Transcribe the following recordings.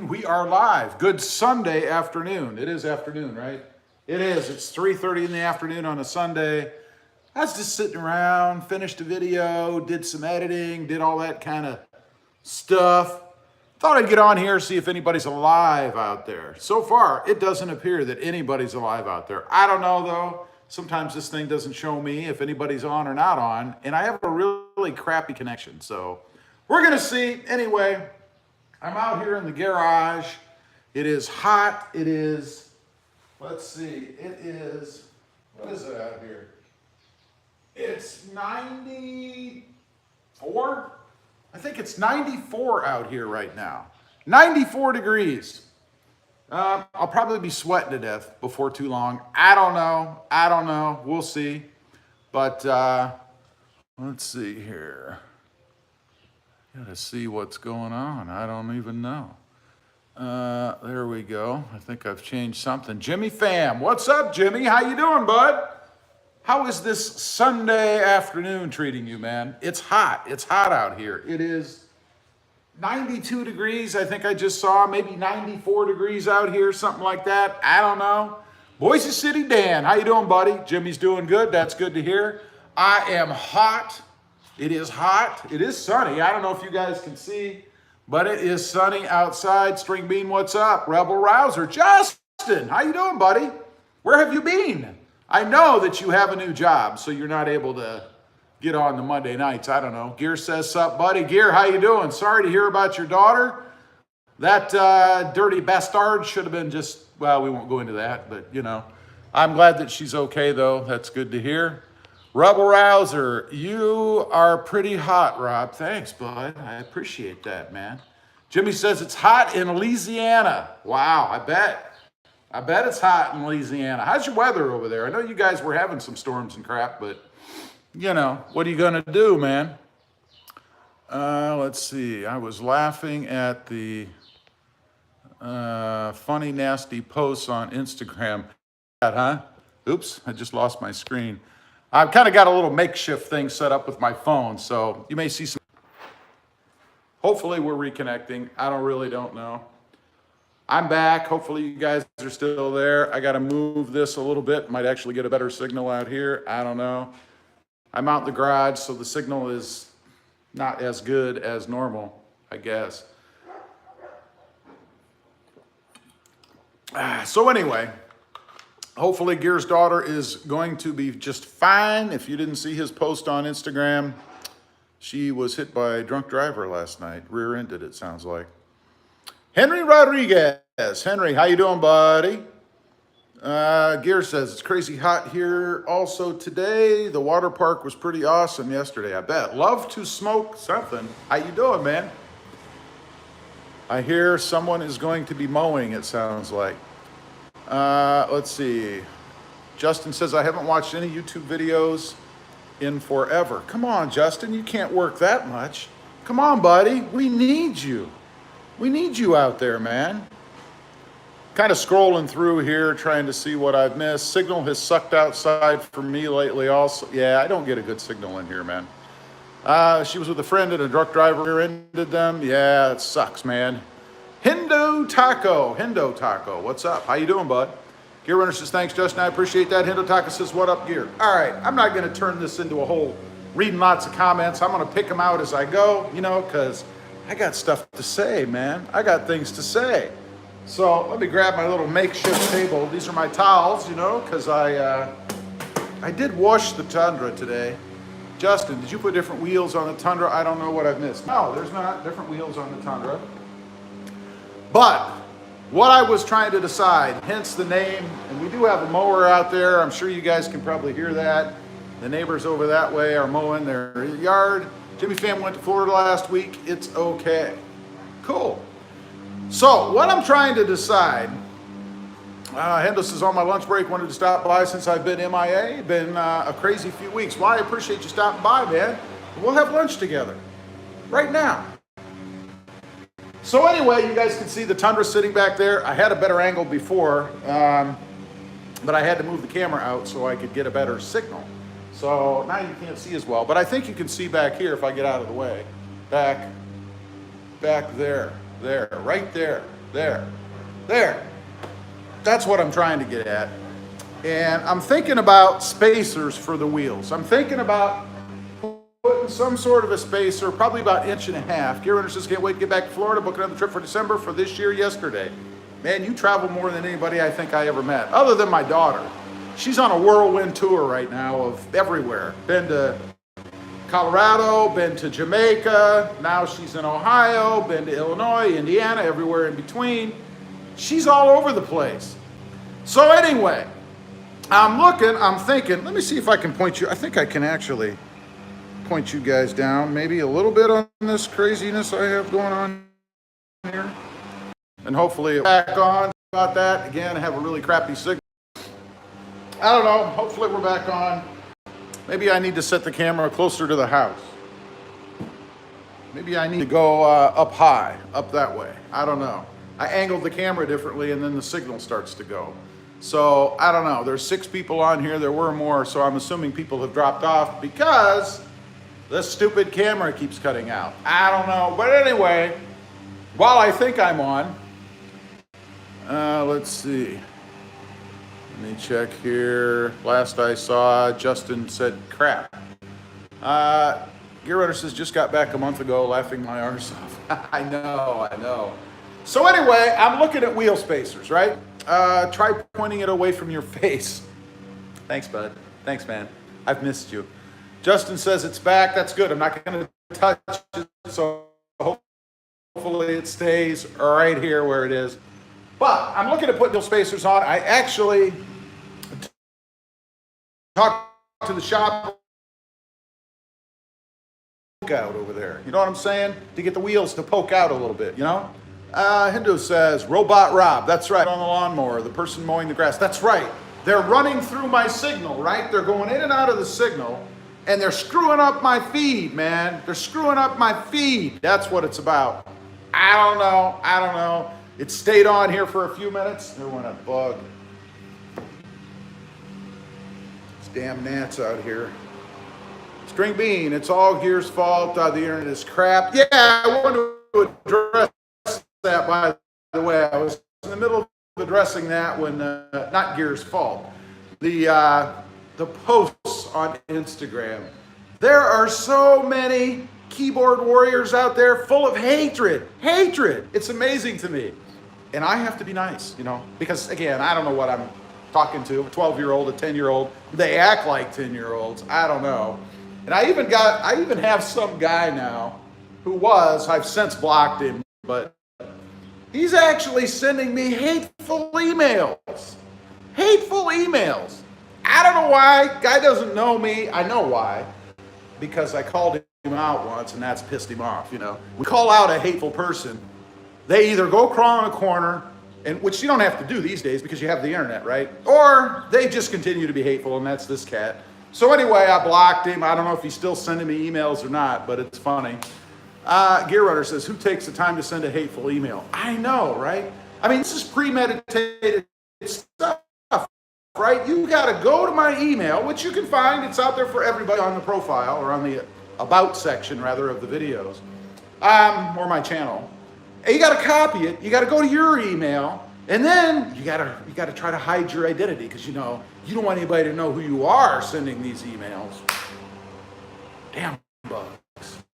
We are live. Good Sunday afternoon. It is afternoon, right? It is. It's 3:30 in the afternoon on a Sunday. I was just sitting around, finished a video, did some editing, did all that kind of stuff. Thought I'd get on here, see if anybody's alive out there. So far, it doesn't appear that anybody's alive out there. I don't know though. Sometimes this thing doesn't show me if anybody's on or not on, and I have a really crappy connection. So we're gonna see. Anyway, I'm out here in the garage. It is hot. It is, let's see, it is, what is it out here? It's 94? I think it's 94 out here right now. 94 degrees. I'll probably be sweating to death before too long. I don't know. We'll see. But let's see here. Gotta see what's going on. I don't even know. There we go. I think I've changed something. Jimmy Fam, what's up, Jimmy? How you doing, bud? How is this Sunday afternoon treating you, man? It's hot. It's hot out here. It is 92 degrees. I think I just saw maybe 94 degrees out here, something like that. I don't know. Boise City Dan, how you doing, buddy? Jimmy's doing good. That's good to hear. I am hot. It is hot. It is sunny. I don't know if you guys can see, but it is sunny outside. String Bean, what's up? Rebel Rouser. Justin, how you doing, buddy? Where have you been? I know that you have a new job, so you're not able to get on the Monday nights. I don't know. Gear says, sup, buddy? Gear, how you doing? Sorry to hear about your daughter. That dirty bastard should have been just, well, we won't go into that, but, you know. I'm glad that she's okay, though. That's good to hear. Rebel Rouser, you are pretty hot, Rob. Thanks, bud. I appreciate that, man. Jimmy says it's hot in Louisiana. Wow, I bet it's hot in Louisiana. How's your weather over there? I know you guys were having some storms and crap, but, you know, what are you going to do, man? Let's see. I was laughing at the funny, nasty posts on Instagram. Huh? Oops, I just lost my screen. I've kind of got a little makeshift thing set up with my phone, so you may see some. Hopefully we're reconnecting. I don't know. I'm back. Hopefully you guys are still there. I got to move this a little bit. Might actually get a better signal out here. I don't know. I'm out in the garage, so the signal is not as good as normal, I guess. So anyway, hopefully Gear's daughter is going to be just fine. If you didn't see his post on Instagram, she was hit by a drunk driver last night. Rear-ended, it sounds like. Henry Rodriguez. Henry, how you doing, buddy? Gear says, it's crazy hot here also today. The water park was pretty awesome yesterday, I bet. Love to smoke something. How you doing, man? I hear someone is going to be mowing, it sounds like. Let's see. Justin says, I haven't watched any YouTube videos in forever. Come on, Justin, you can't work that much. Come on, buddy, we need you. We need you out there, man. Kind of scrolling through here, trying to see what I've missed. Signal has sucked outside for me lately also. Yeah, I don't get a good signal in here, man. She was with a friend and a drunk driver rear-ended them. Yeah, it sucks, man. Hindo Taco, what's up? How you doing, bud? Gear Runner says, thanks, Justin, I appreciate that. Hindo Taco says, what up, Gear? All right, I'm not gonna turn this into a whole reading lots of comments. I'm gonna pick them out as I go, you know, because I got stuff to say, man. I got things to say. So let me grab my little makeshift table. These are my towels, you know, because I did wash the Tundra today. Justin, did you put different wheels on the Tundra? I don't know what I've missed. No, there's not different wheels on the Tundra. But what I was trying to decide, hence the name, and we do have a mower out there. I'm sure you guys can probably hear that. The neighbors over that way are mowing their yard. Jimmy Fam went to Florida last week. It's okay. Cool. So what I'm trying to decide, Hendis is on my lunch break, wanted to stop by since I've been MIA. Been a crazy few weeks. Well, I appreciate you stopping by, man. We'll have lunch together right now. So anyway, you guys can see the Tundra sitting back there. I had a better angle before, but I had to move the camera out so I could get a better signal. So now you can't see as well, but I think you can see back here if I get out of the way. Back there. There, right there, there. That's what I'm trying to get at. And I'm thinking about spacers for the wheels. I'm thinking about putting some sort of a spacer, probably about 1.5 inches. Gear Runner says, can't wait to get back to Florida, book another trip for December for this year yesterday. Man, you travel more than anybody I think I ever met, other than my daughter. She's on a whirlwind tour right now of everywhere. Been to Colorado, been to Jamaica, now she's in Ohio, been to Illinois, Indiana, everywhere in between. She's all over the place. So anyway, I'm thinking, let me see if I can point you. I think I can actually point you guys down maybe a little bit on this craziness I have going on here. And hopefully it's back on. About that, again, I have a really crappy signal. I don't know, hopefully we're back on. Maybe I need to set the camera closer to the house. Maybe I need to go up high, up that way. I don't know. I angled the camera differently and then the signal starts to go. So I don't know, there's 6 people on here, there were more, so I'm assuming people have dropped off because this stupid camera keeps cutting out. I don't know, but anyway, while I think I'm on, let's see. Let me check here. Last I saw, Justin said crap. Gear Runner says, just got back a month ago, laughing my arse off. I know. So anyway, I'm looking at wheel spacers, right? Try pointing it away from your face. Thanks, bud. Thanks, man. I've missed you. Justin says it's back. That's good. I'm not going to touch it, so hopefully it stays right here where it is. But I'm looking at putting wheel spacers on. I actually talked to the shop out over there. You know what I'm saying? To get the wheels to poke out a little bit, you know? Hindu says, Robot Rob. That's right. On the lawnmower, the person mowing the grass. That's right. They're running through my signal, right? They're going in and out of the signal, and they're screwing up my feed, man. They're screwing up my feed. That's what it's about. I don't know. It stayed on here for a few minutes. There went a bug. It's damn gnats out here. String Bean, it's all Gear's fault. The internet is crap. Yeah, I wanted to address that, by the way. I was in the middle of addressing that when, not Gear's fault. The posts on Instagram. There are so many keyboard warriors out there full of hatred. It's amazing to me. And I have to be nice, you know, because again, I don't know what I'm talking to, a 12-year-old, a 10-year-old. They act like 10-year-olds. I don't know. And I even have some guy now who I've since blocked him, but he's actually sending me hateful emails. I don't know why. Guy doesn't know me. I know why. Because I called him out once and that's pissed him off, you know. We call out a hateful person. They either go crawl in a corner, and which you don't have to do these days because you have the internet, right? Or they just continue to be hateful, and that's this cat. So anyway, I blocked him. I don't know if he's still sending me emails or not, but it's funny. Gear Runner says, who takes the time to send a hateful email? I know, right? I mean, this is premeditated stuff, right? You got to go to my email, which you can find. It's out there for everybody on the profile, or on the about section, rather, of the videos, or my channel. And you got to copy it. You got to go to your email, and then you got to try to hide your identity because you know you don't want anybody to know who you are sending these emails. Damn bugs.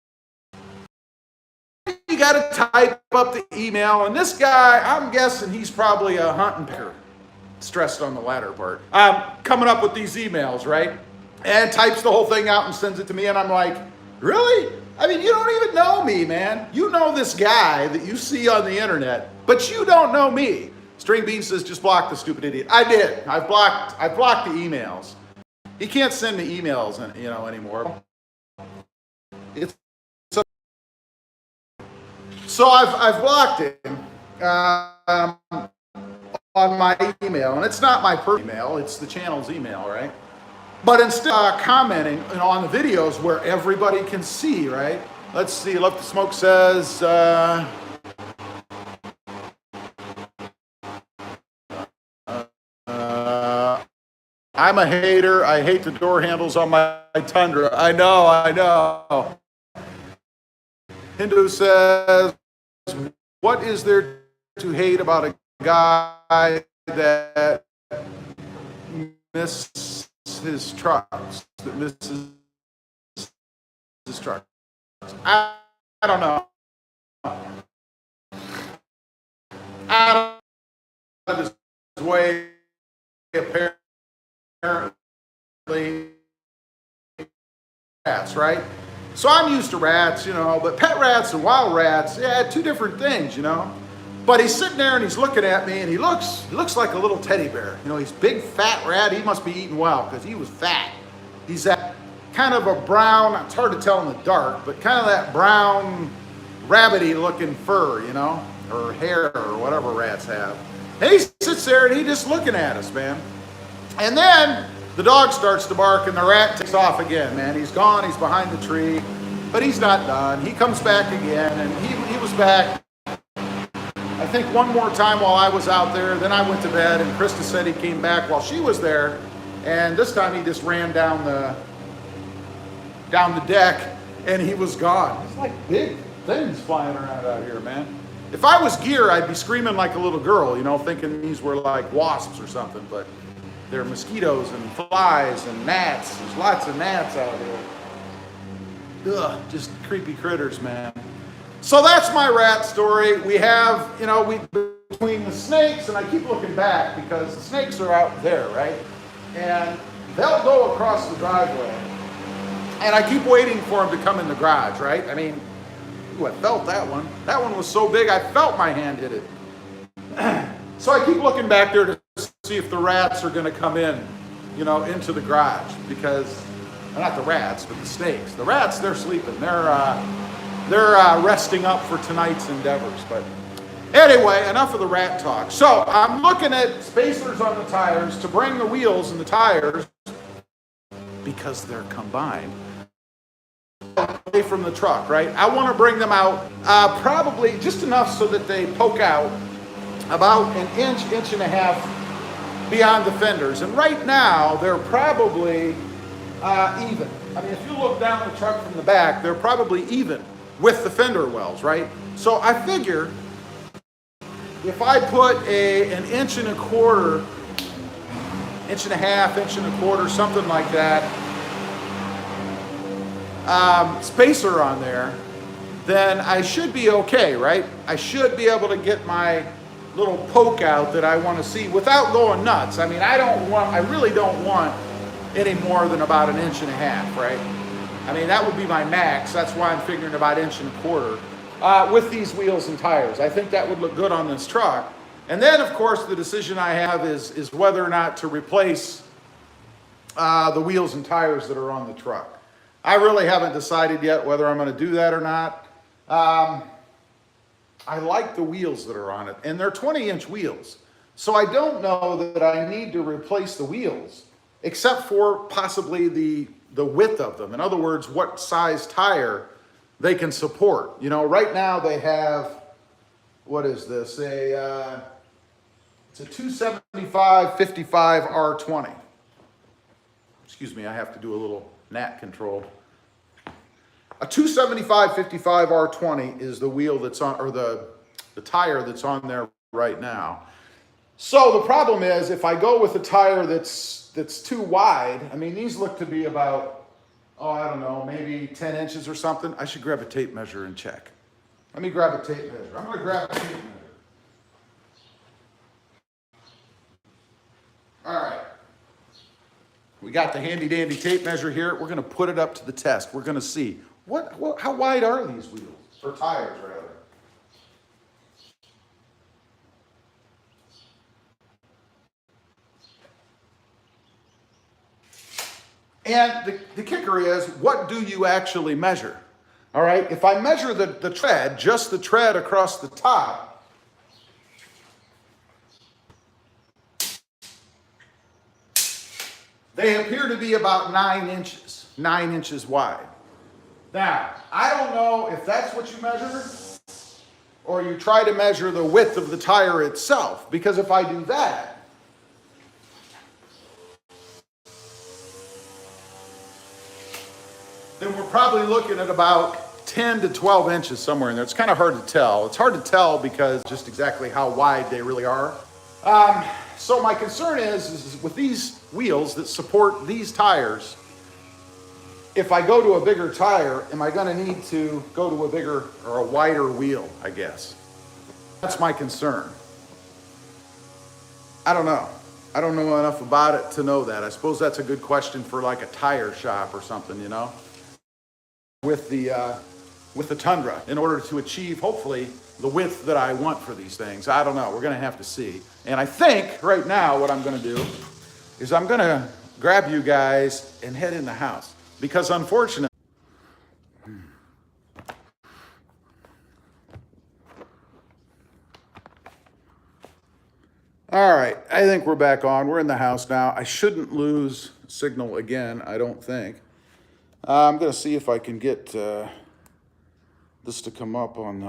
You got to type up the email, and this guy, I'm guessing he's probably a hunting picker. Stressed on the latter part. Coming up with these emails, right? And types the whole thing out and sends it to me, and I'm like, really? I mean, you don't even know me, man. You know this guy that you see on the internet, but you don't know me. String Bean says, just block the stupid idiot. I did. I blocked the emails. He can't send me emails, you know, anymore. So I've blocked him on my email, and it's not my personal email; it's the channel's email, right? But instead of commenting, you know, on the videos where everybody can see, right? Let's see. Love the Smoke says, I'm a hater. I hate the door handles on my Tundra. I know. Hindu says, what is there to hate about a guy that misses his trucks, that misses his trucks? I don't know. Out of his way, apparently, rats, right? So I'm used to rats, but pet rats and wild rats, yeah, two different things, But he's sitting there and he's looking at me and he looks like a little teddy bear. He's big, fat rat. He must be eating well because he was fat. He's that kind of a brown, it's hard to tell in the dark, but kind of that brown, rabbity looking fur, or hair or whatever rats have. And he sits there and he's just looking at us, man. And then the dog starts to bark and the rat takes off again, man. He's gone, he's behind the tree, but he's not done. He comes back again and he was back, I think, one more time while I was out there. Then I went to bed and Krista said he came back while she was there. And this time he just ran down the deck and he was gone. It's like big things flying around out here, man. If I was gear, I'd be screaming like a little girl, thinking these were like wasps or something, but they're mosquitoes and flies and gnats. There's lots of gnats out here. Ugh, just creepy critters, man. So that's my rat story. We have, between the snakes, and I keep looking back because the snakes are out there, right? And they'll go across the driveway. And I keep waiting for them to come in the garage, right? I mean, ooh, I felt that one. That one was so big, I felt my hand hit it. So I keep looking back there to see if the rats are going to come in, into the garage. Because, not the rats, but the snakes. The rats, they're sleeping. They're resting up for tonight's endeavors. But anyway, enough of the rat talk. So I'm looking at spacers on the tires to bring the wheels and the tires, because they're combined, away from the truck, right? I want to bring them out probably just enough so that they poke out about an inch and a half beyond the fenders. And right now, they're probably even. I mean, if you look down the truck from the back, they're probably even with the fender wells, right? So I figure if I put an inch and a quarter, inch and a half, inch and a quarter, something like that, spacer on there, then I should be okay, right? I should be able to get my little poke out that I want to see without going nuts. I mean, I really don't want any more than about an inch and a half, right? I mean, that would be my max. That's why I'm figuring about inch and a quarter with these wheels and tires. I think that would look good on this truck. And then, of course, the decision I have is whether or not to replace the wheels and tires that are on the truck. I really haven't decided yet whether I'm going to do that or not. I like the wheels that are on it, and they're 20-inch wheels. So I don't know that I need to replace the wheels, except for possibly the width of them. In other words, what size tire they can support. Right now they have, what is this? It's a 275/55 R20. Excuse me, I have to do a little gnat control. A 275/55 R20 is the wheel that's on, or the tire that's on there right now. So the problem is, if I go with a tire that's too wide, I mean, these look to be about, I don't know, maybe 10 inches or something. I should grab a tape measure and check. Let me grab a tape measure. I'm going to grab a tape measure. All right. We got the handy dandy tape measure here. We're going to put it up to the test. We're going to see how wide are these wheels, or tires rather. And the kicker is, what do you actually measure? All right, if I measure the tread, just the tread across the top, they appear to be about 9 inches wide. Now, I don't know if that's what you measure, or you try to measure the width of the tire itself, because if I do that, then we're probably looking at about 10 to 12 inches somewhere in there. It's kind of hard to tell. It's hard to tell because just exactly how wide they really are. So my concern is with these wheels that support these tires, if I go to a bigger tire, am I going to need to go to a bigger or a wider wheel, I guess? That's my concern. I don't know. I don't know enough about it to know that. I suppose that's a good question for like a tire shop or something, you know? With the Tundra, in order to achieve, hopefully, the width that I want for these things. I don't know. We're going to have to see. And I think right now what I'm going to do is I'm going to grab you guys and head in the house. Because unfortunately, all right, I think we're back on. We're in the house now. I shouldn't lose signal again, I don't think. I'm going to see if I can get this to come up on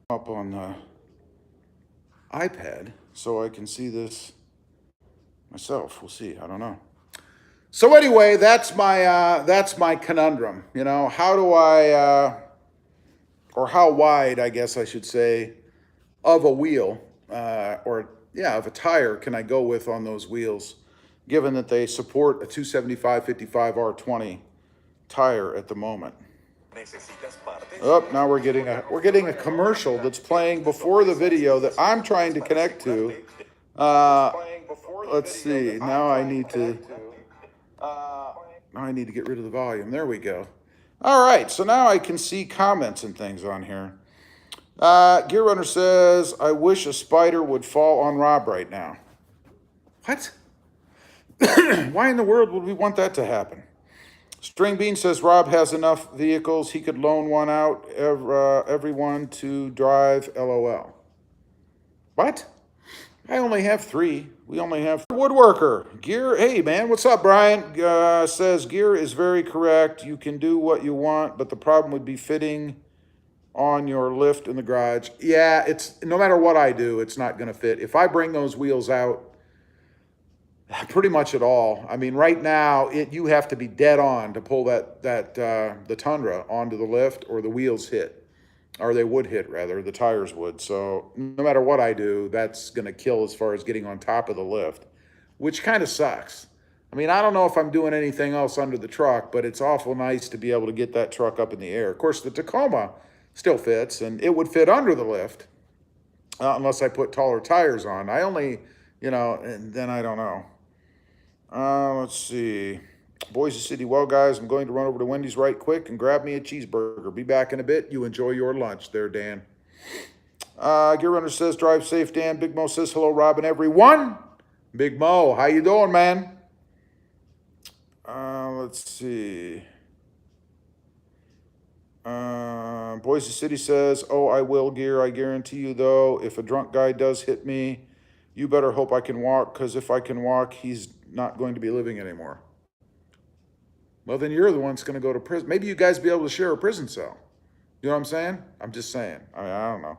the iPad so I can see this myself. We'll see. I don't know. So anyway, that's my conundrum. You know, how do I or how wide, I guess I should say, of a wheel of a tire can I go with on those wheels, given that they support a 275/55 R20 tire at the moment. Oh, now we're getting a commercial that's playing before the video that I'm trying to connect to. Let's see. Now I need to get rid of the volume. There we go. All right, so now I can see comments and things on here. Gear Runner says, I wish a spider would fall on Rob right now. What? Why in the world would we want that to happen? String Bean says Rob has enough vehicles. He could loan one out, everyone to drive, LOL. What? I only have 3. We only have Woodworker. Gear, hey man, what's up, Brian? Says Gear is very correct. You can do what you want, but the problem would be fitting on your lift in the garage. Yeah, it's no matter what I do, it's not going to fit. If I bring those wheels out, pretty much at all. I mean, right now, you have to be dead on to pull the Tundra onto the lift, or the wheels hit, or they would hit rather. The tires would. So no matter what I do, that's going to kill as far as getting on top of the lift, which kind of sucks. I mean, I don't know if I'm doing anything else under the truck, but it's awful nice to be able to get that truck up in the air. Of course, the Tacoma still fits, and it would fit under the lift unless I put taller tires on. I only, and then I don't know. Let's see. Boise City. Well, guys, I'm going to run over to Wendy's right quick and grab me a cheeseburger. Be back in a bit. You enjoy your lunch there, Dan. Gear Runner says, drive safe, Dan. Big Mo says, hello, Robin, everyone. Big Mo, how you doing, man? Let's see. Boise City says, oh, I will, Gear. I guarantee you, though, if a drunk guy does hit me, you better hope I can walk, because if I can walk, he's not going to be living anymore. Well, then you're the one that's going to go to prison. Maybe you guys be able to share a prison cell. You know what I'm saying? I'm just saying. I don't know.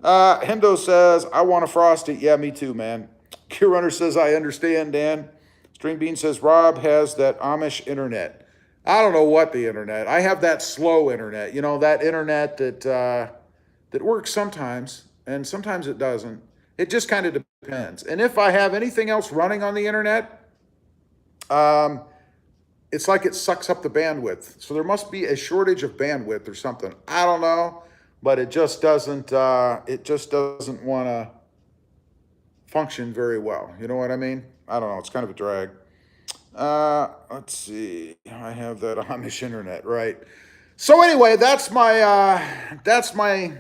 Hendo says, I want a Frosty. Yeah, me too, man. Gear Runner says, I understand, Dan. String Bean says, Rob has that Amish internet. I don't know what the internet. I have that slow internet. You know, that internet that works sometimes, and sometimes it doesn't. It just kind of depends. And if I have anything else running on the internet, it's like it sucks up the bandwidth. So there must be a shortage of bandwidth or something. I don't know, but it just doesn't want to function very well. You know what I mean? I don't know. It's kind of a drag. Let's see. I have that Amish internet, right? So anyway, that's my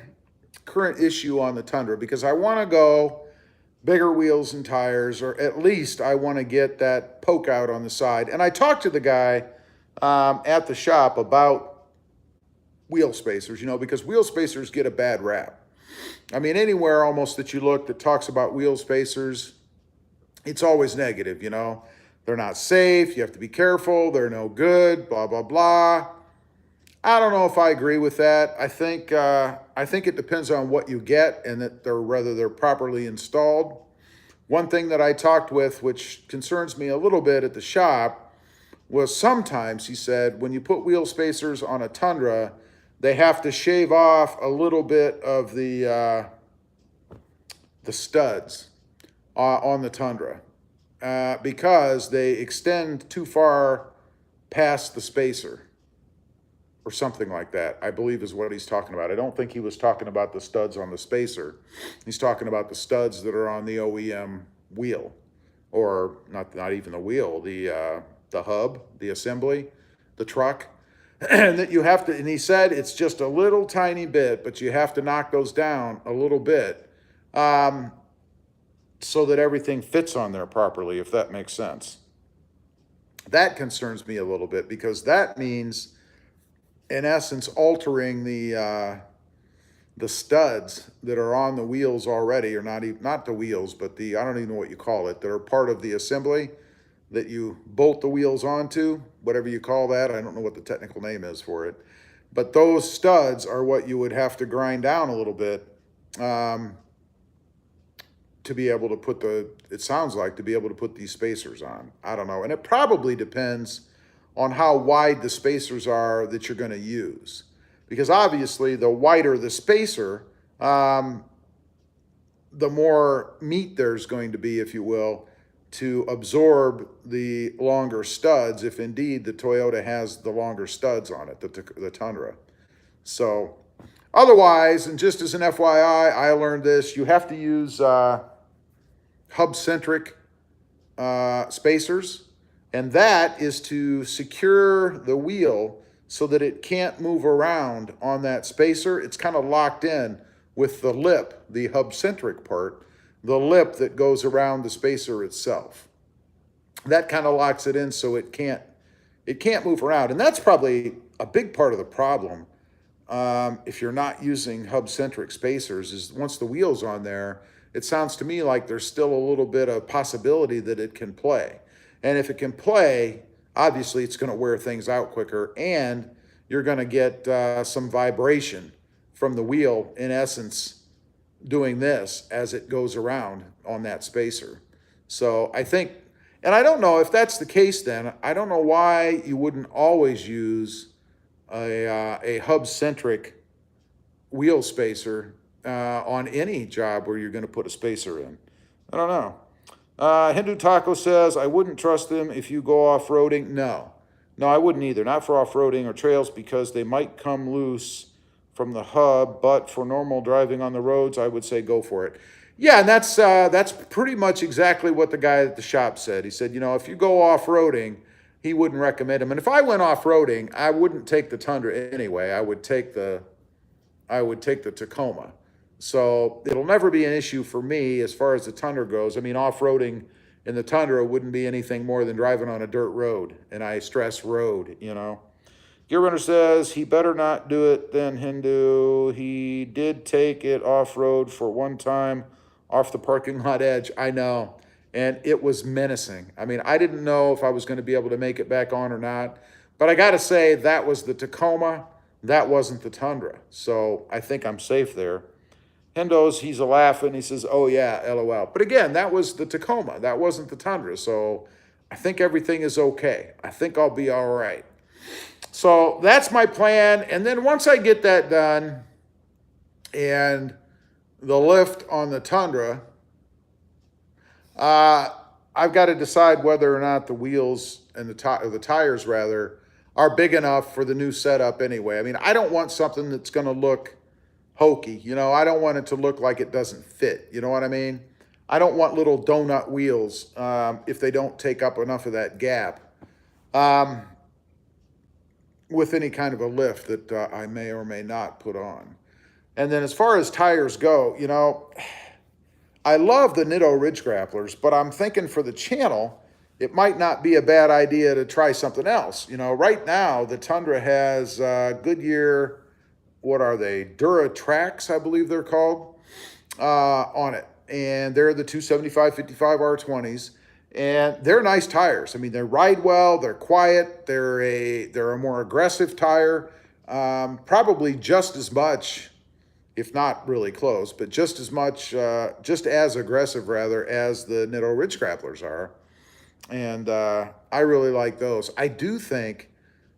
current issue on the Tundra, because I want to go bigger wheels and tires, or at least I want to get that poke out on the side. And I talked to the guy at the shop about wheel spacers, because wheel spacers get a bad rap. I mean, anywhere almost that you look that talks about wheel spacers, it's always negative, They're not safe, you have to be careful, they're no good, blah, blah, blah. I don't know if I agree with that. I think it depends on what you get, and that whether they're properly installed. One thing that I talked with, which concerns me a little bit at the shop, was sometimes, he said, when you put wheel spacers on a Tundra, they have to shave off a little bit of the studs on the Tundra because they extend too far past the spacer or something like that, I believe is what he's talking about. I don't think he was talking about the studs on the spacer. He's talking about the studs that are on the OEM wheel, or not even the wheel, the hub, the assembly, the truck. And that you have to, and he said it's just a little tiny bit, but you have to knock those down a little bit so that everything fits on there properly, if that makes sense. That concerns me a little bit because that means, in essence, altering the studs that are on the wheels already, or not the wheels, but I don't even know what you call it, that are part of the assembly that you bolt the wheels onto, whatever you call that. I don't know what the technical name is for it. But those studs are what you would have to grind down a little bit to be able to put it sounds like, to be able to put these spacers on. I don't know. And it probably depends on how wide the spacers are that you're going to use. Because obviously, the wider the spacer, the more meat there's going to be, if you will, to absorb the longer studs, if indeed the Toyota has the longer studs on it, the Tundra. So otherwise, and just as an FYI, I learned this, you have to use hub-centric spacers, and that is to secure the wheel so that it can't move around on that spacer. It's kind of locked in with the lip, the hub-centric part, the lip that goes around the spacer itself. That kind of locks it in so it can't move around. And that's probably a big part of the problem if you're not using hub-centric spacers, is once the wheel's on there, it sounds to me like there's still a little bit of possibility that it can play. And if it can play, obviously it's going to wear things out quicker, and you're going to get some vibration from the wheel, in essence, doing this as it goes around on that spacer. So I think, and I don't know if that's the case then, I don't know why you wouldn't always use a hub-centric wheel spacer on any job where you're going to put a spacer in. I don't know. Hindu Taco says, I wouldn't trust them if you go off-roading. No, I wouldn't either. Not for off-roading or trails, because they might come loose from the hub, but for normal driving on the roads, I would say go for it. Yeah, and that's pretty much exactly what the guy at the shop said. He said, if you go off-roading, he wouldn't recommend them. And if I went off-roading, I wouldn't take the Tundra anyway. I would take the Tacoma. So it'll never be an issue for me as far as the Tundra goes. I mean, off-roading in the Tundra wouldn't be anything more than driving on a dirt road, and I stress road, Gear Runner says he better not do it then, Hindu. He did take it off-road for one time off the parking lot edge. I know. And it was menacing. I mean, I didn't know if I was going to be able to make it back on or not. But I got to say, that was the Tacoma. That wasn't the Tundra. So I think I'm safe there. Hindo's, he's a laughing. He says, oh, yeah, LOL. But again, that was the Tacoma. That wasn't the Tundra. So I think everything is okay. I think I'll be all right. So that's my plan. And then once I get that done and the lift on the Tundra, I've got to decide whether or not the wheels and the tires rather are big enough for the new setup anyway. I mean, I don't want something that's going to look hokey. I don't want it to look like it doesn't fit. You know what I mean? I don't want little donut wheels if they don't take up enough of that gap. With any kind of a lift that I may or may not put on. And then as far as tires go, I love the Nitto Ridge Grapplers, but I'm thinking for the channel, it might not be a bad idea to try something else. Right now, the Tundra has Goodyear, what are they? Duratrax, I believe they're called, on it. And they're the 275/55 R20s. And they're nice tires. I mean, they ride well, they're quiet, they're a more aggressive tire, probably just as much, if not really close, but just as much, just as aggressive rather, as the Nitto Ridge Grapplers are. And I really like those. I do think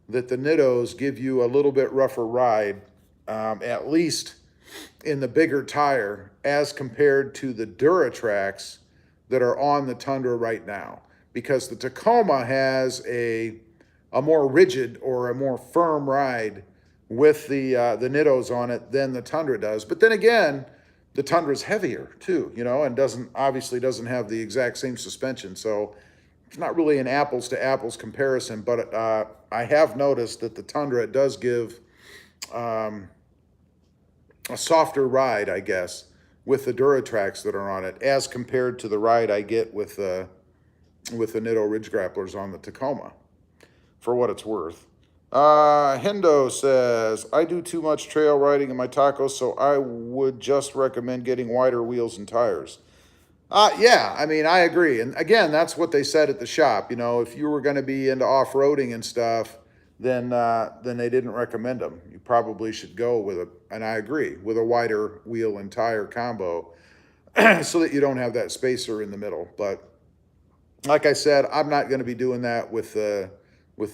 that the Nittos give you a little bit rougher ride, at least in the bigger tire, as compared to the Duratracs that are on the Tundra right now. Because the Tacoma has a more rigid or a more firm ride with the Nittos on it than the Tundra does. But then again, the Tundra's heavier too, and doesn't have the exact same suspension. So it's not really an apples to apples comparison. But I have noticed that the Tundra does give um, a softer ride, I guess, with the Duratracs that are on it, as compared to the ride I get with the Nitto Ridge Grapplers on the Tacoma, for what it's worth. Hendo says, I do too much trail riding in my tacos, so I would just recommend getting wider wheels and tires. Yeah, I mean, I agree. And again, that's what they said at the shop. If you were going to be into off-roading and stuff, then they didn't recommend them. You probably should go and I agree, with a wider wheel and tire combo so that you don't have that spacer in the middle. But like I said, I'm not going to be doing that with the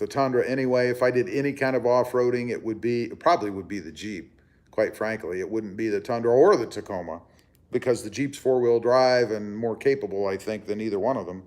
Tundra anyway. If I did any kind of off-roading, it probably would be the Jeep, quite frankly. It wouldn't be the Tundra or the Tacoma, because the Jeep's four-wheel drive and more capable, I think, than either one of them.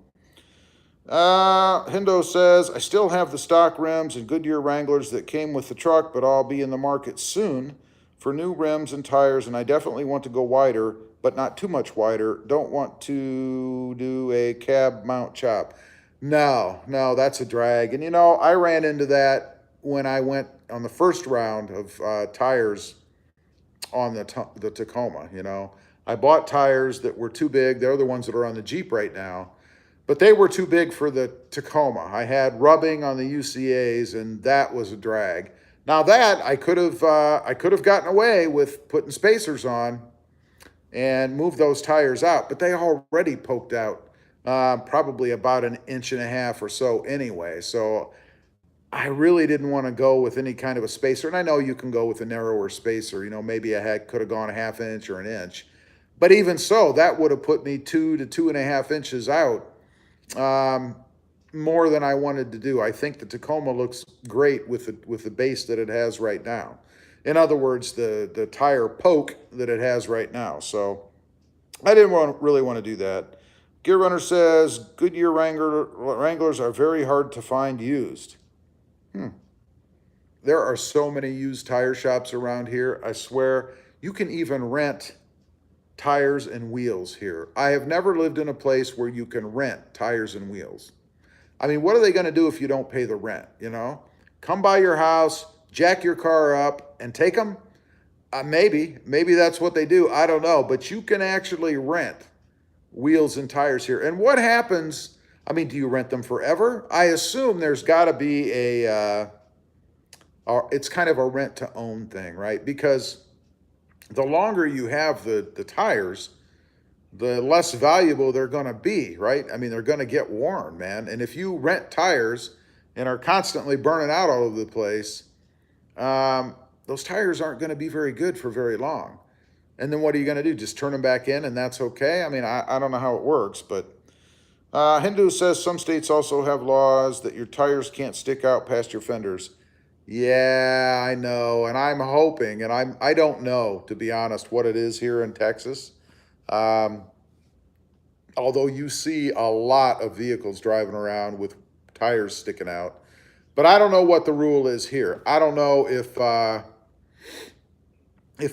Hendo says, I still have the stock rims and Goodyear Wranglers that came with the truck, but I'll be in the market soon for new rims and tires, and I definitely want to go wider, but not too much wider. Don't want to do a cab mount chop. No, that's a drag. And I ran into that when I went on the first round of tires on the Tacoma. I bought tires that were too big. They're the ones that are on the Jeep right now, but they were too big for the Tacoma. I had rubbing on the UCAs, and that was a drag. Now that I could have gotten away with putting spacers on and moved those tires out, but they already poked out probably about 1.5 inches or so anyway. So I really didn't want to go with any kind of a spacer. And I know you can go with a narrower spacer. Maybe I could have gone 1/2 inch or 1 inch. But even so, that would have put me 2 to 2.5 inches out, more than I wanted to do. I think the Tacoma looks great with the base that it has right now. In other words, the tire poke that it has right now. So I didn't really want to do that. Gear Runner says, Goodyear Wranglers are very hard to find used. There are so many used tire shops around here. I swear, you can even rent tires and wheels here. I have never lived in a place where you can rent tires and wheels. I mean, what are they going to do if you don't pay the rent? Come by your house, jack your car up, and take them? Maybe that's what they do. I don't know. But you can actually rent wheels and tires here. And what happens? I mean, do you rent them forever? I assume there's got to be it's kind of a rent to own thing, right? Because the longer you have the tires, the less valuable they're going to be, right? I mean, they're going to get worn, man. And if you rent tires and are constantly burning out all over the place, those tires aren't going to be very good for very long. And then what are you going to do? Just turn them back in and that's okay? I mean, I don't know how it works, but Hindu says some states also have laws that your tires can't stick out past your fenders. Yeah, I know. And I'm hoping, and I don't know, to be honest, what it is here in Texas. Although you see a lot of vehicles driving around with tires sticking out. But I don't know what the rule is here. I don't know if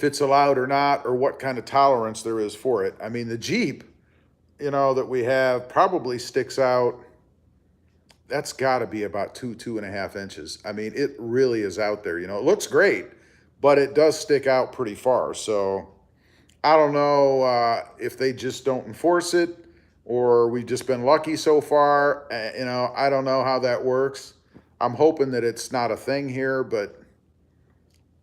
it's allowed or not, or what kind of tolerance there is for it. I mean, the Jeep, that we have probably sticks out. That's got to be about 2.5 inches. I mean, it really is out there. It looks great, but it does stick out pretty far. So I don't know if they just don't enforce it, or we've just been lucky so far. I don't know how that works. I'm hoping that it's not a thing here, but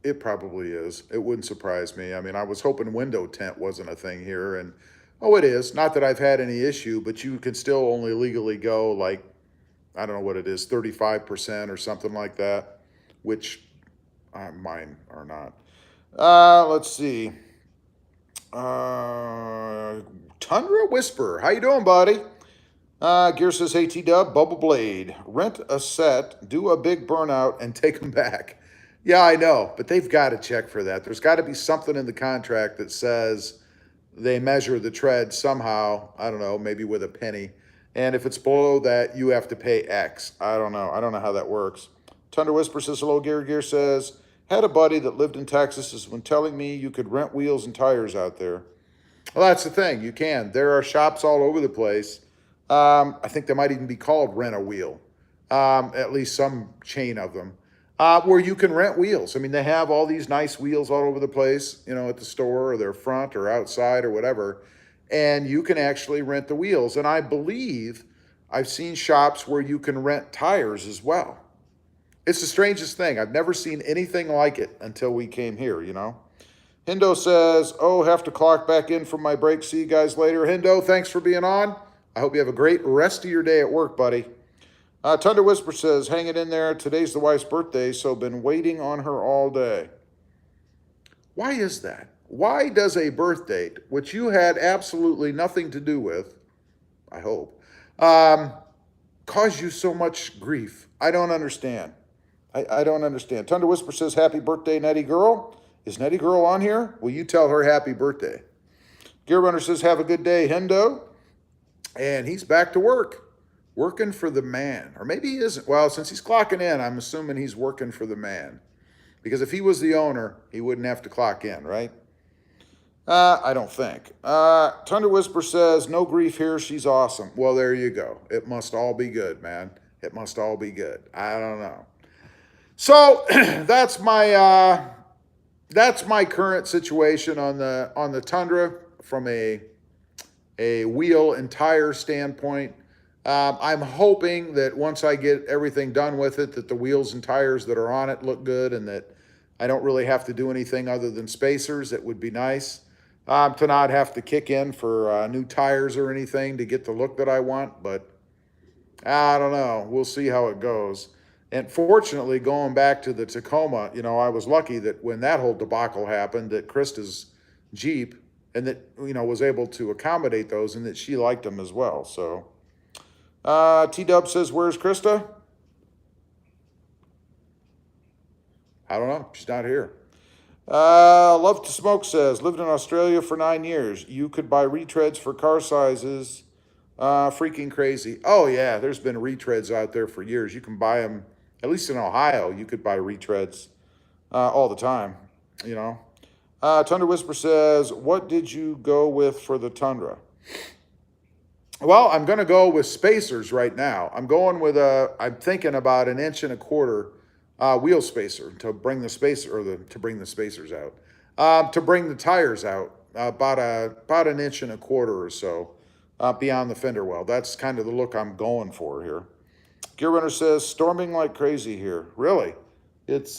it probably is. It wouldn't surprise me. I mean, I was hoping window tint wasn't a thing here, and it is. Not that I've had any issue, but you can still only legally go like, I don't know what it is, 35% or something like that, which mine are not. Let's see. Tundra Whisper, how you doing, buddy? Gear says, hey, T-Dub, Bubble Blade, rent a set, do a big burnout, and take them back. Yeah, I know, but they've got to check for that. There's got to be something in the contract that says they measure the tread somehow, I don't know, maybe with a penny. And if it's below that, you have to pay X. I don't know. I don't know how that works. Tundra Whisper says, hello, Gear. Gear says, had a buddy that lived in Texas has been telling me you could rent wheels and tires out there. Well, that's the thing. You can. There are shops all over the place. I think they might even be called Rent a Wheel, at least some chain of them, where you can rent wheels. I mean, they have all these nice wheels all over the place, you know, at the store or their front or outside or whatever. And you can actually rent the wheels. And I believe I've seen shops where you can rent tires as well. It's the strangest thing. I've never seen anything like it until we came here, you know. Hindo says, oh, have to clock back in from my break. See you guys later. Hindo, thanks for being on. I hope you have a great rest of your day at work, buddy. Tundra Whisper says, hang it in there. Today's the wife's birthday, so been waiting on her all day. Why is that? Why does a birth date, which you had absolutely nothing to do with, I hope, cause you so much grief? I don't understand. I don't understand. Tundra Whisper says, happy birthday, Nettie Girl. Is Nettie Girl on here? Will you tell her happy birthday? Gear Runner says, have a good day, Hendo. And he's back to work, working for the man. Or maybe he isn't. Well, since he's clocking in, I'm assuming he's working for the man. Because if he was the owner, he wouldn't have to clock in, right? I don't think. Tundra Whisper says, no grief here. She's awesome. Well, there you go. It must all be good, man. It must all be good. I don't know. So that's my current situation on the Tundra from a wheel and tire standpoint. I'm hoping that once I get everything done with it, that the wheels and tires that are on it look good and that I don't really have to do anything other than spacers. It would be nice to not have to kick in for new tires or anything to get the look that I want, but I don't know. We'll see how it goes. And fortunately, going back to the Tacoma, you know, I was lucky that when that whole debacle happened, that Krista's Jeep, and that, you know, was able to accommodate those and that she liked them as well. So T-Dub says, where's Krista? I don't know. She's not here. Love to Smoke says, lived in Australia for 9 years. You could buy retreads for car sizes. Freaking crazy. Oh, yeah. There's been retreads out there for years. You can buy them, at least in Ohio, you could buy retreads all the time, you know. Tundra Whisper says, what did you go with for the Tundra? Well, I'm going to go with spacers right now. I'm going with I'm thinking about 1 1/4 inch wheel spacer to bring the spacer, or to bring the spacers out, to bring the tires out about 1 1/4 inch or so beyond the fender well. That's kind of the look I'm going for here. Gear Runner says, storming like crazy here. Really? It's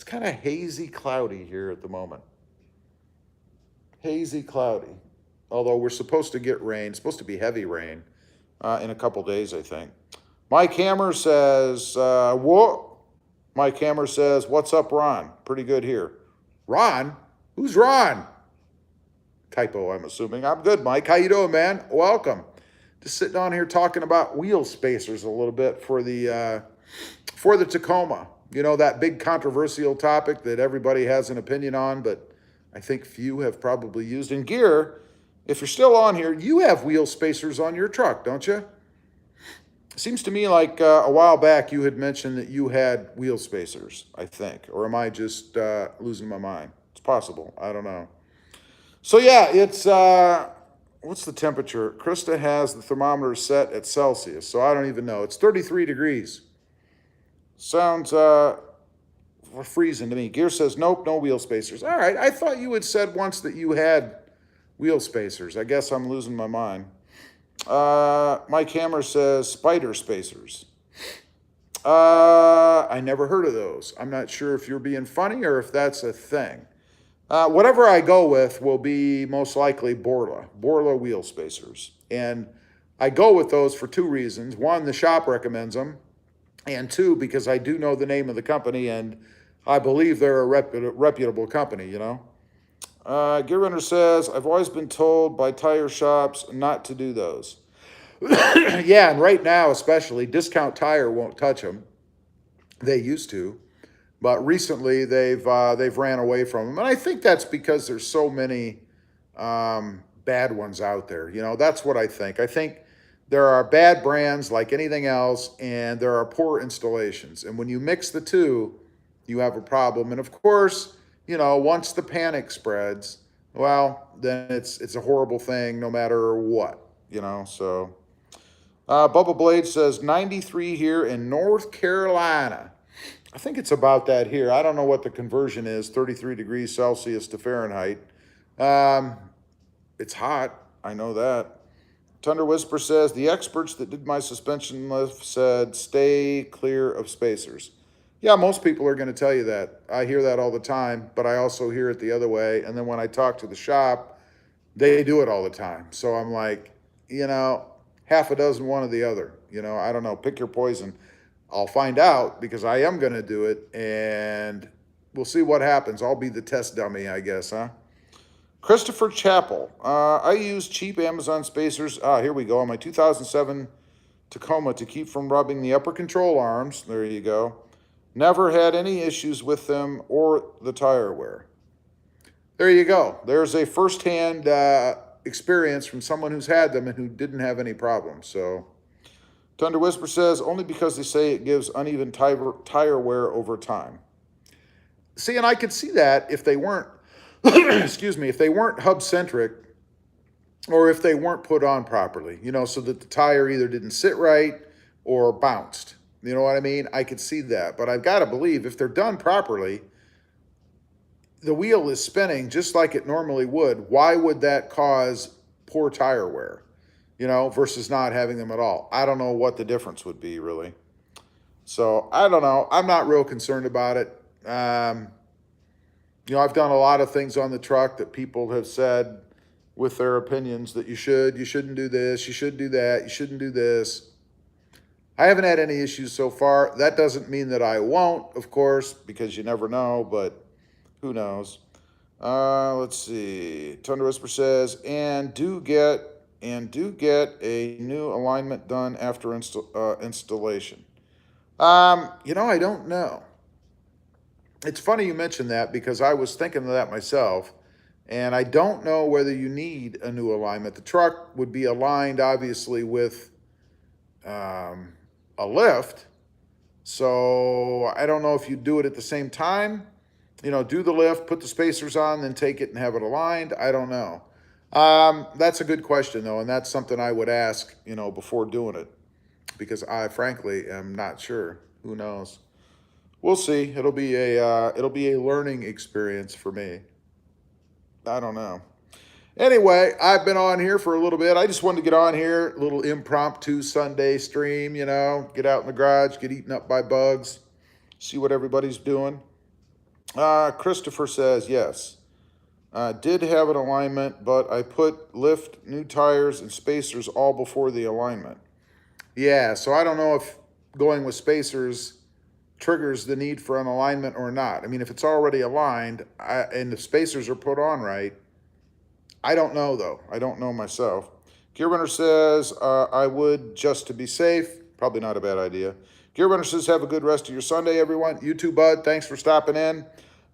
kind of hazy cloudy here at the moment. Hazy cloudy. Although we're supposed to get rain, supposed to be heavy rain in a couple days, I think. Mike Hammer says, whoa. Mike Hammer says, what's up, Ron? Pretty good here. Ron? Who's Ron? Typo, I'm assuming. I'm good, Mike. How you doing, man? Welcome. Just sitting on here talking about wheel spacers a little bit for the Tacoma. You know, that big controversial topic that everybody has an opinion on, but I think few have probably used. In Gear, if you're still on here, you have wheel spacers on your truck, don't you? Seems to me like a while back you had mentioned that you had wheel spacers, I think. Or am I just losing my mind? It's possible. I don't know. So yeah, it's, what's the temperature? Krista has the thermometer set at Celsius, so I don't even know. It's 33 degrees. Sounds freezing to me. Gear says, nope, no wheel spacers. All right, I thought you had said once that you had wheel spacers. I guess I'm losing my mind. Mike Hammer says, spider spacers. I never heard of those. I'm not sure if you're being funny or if that's a thing. Whatever I go with will be most likely Borla wheel spacers. And I go with those for 2 reasons. 1, the shop recommends them. And 2, because I do know the name of the company and I believe they're a reputable company, you know. Gear Runner says, I've always been told by tire shops not to do those. Yeah, and right now especially, Discount Tire won't touch them. They used to, but recently they've ran away from them, and I think that's because there's so many bad ones out there. You know, that's what I think. I think there are bad brands like anything else, and there are poor installations. And when you mix the two, you have a problem. And of course, you know, once the panic spreads, well, then it's a horrible thing no matter what, you know. So Bubba Blade says 93 here in North Carolina. I think it's about that here. I don't know what the conversion is, 33 degrees Celsius to Fahrenheit. It's hot. I know that. Tundra Whisper says, the experts that did my suspension lift said, stay clear of spacers. Yeah, most people are going to tell you that. I hear that all the time, but I also hear it the other way. And then when I talk to the shop, they do it all the time. So I'm like, you know, half a dozen, one or the other. You know, I don't know. Pick your poison. I'll find out because I am going to do it, and we'll see what happens. I'll be the test dummy, I guess, huh? Christopher Chappell. I use cheap Amazon spacers. Here we go. On my 2007 Tacoma to keep from rubbing the upper control arms. There you go. Never had any issues with them or the tire wear. There you go. There's a firsthand experience from someone who's had them and who didn't have any problems. So, Thunder Whisper says, only because they say it gives uneven tire wear over time. See, and I could see that if they weren't, excuse me, if they weren't hub-centric or if they weren't put on properly, you know, so that the tire either didn't sit right or bounced. You know what I mean? I could see that. But I've got to believe if they're done properly, the wheel is spinning just like it normally would. Why would that cause poor tire wear, you know, versus not having them at all? I don't know what the difference would be, really. So I don't know. I'm not real concerned about it. You know, I've done a lot of things on the truck that people have said with their opinions that you shouldn't do this, you should do that, you shouldn't do this. I haven't had any issues so far. That doesn't mean that I won't, of course, because you never know, but who knows? Let's see. Tundra Whisper says, and do get a new alignment done after installation. You know, I don't know. It's funny you mentioned that because I was thinking of that myself, and I don't know whether you need a new alignment. The truck would be aligned, obviously, with a lift, so I don't know if you do it at the same time. You know, do the lift, put the spacers on, then take it and have it aligned. I don't know. That's a good question, though, and that's something I would ask, you know, before doing it, because I, frankly, am not sure. Who knows? We'll see. It'll be a learning experience for me. I don't know. Anyway, I've been on here for a little bit. I just wanted to get on here, a little impromptu Sunday stream, you know, get out in the garage, get eaten up by bugs, see what everybody's doing. Christopher says, yes, did have an alignment, but I put lift, new tires, and spacers all before the alignment. Yeah, so I don't know if going with spacers triggers the need for an alignment or not. I mean, if it's already aligned and the spacers are put on right, I don't know, though. I don't know myself. Gear Runner says, I would just to be safe. Probably not a bad idea. Gear Runner says, have a good rest of your Sunday, everyone. You too, bud. Thanks for stopping in.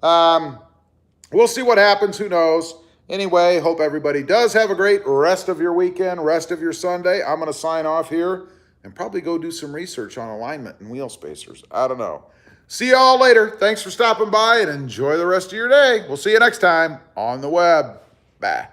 We'll see what happens. Who knows? Anyway, hope everybody does have a great rest of your weekend, rest of your Sunday. I'm going to sign off here and probably go do some research on alignment and wheel spacers. I don't know. See y'all later. Thanks for stopping by and enjoy the rest of your day. We'll see you next time on the web. Bye.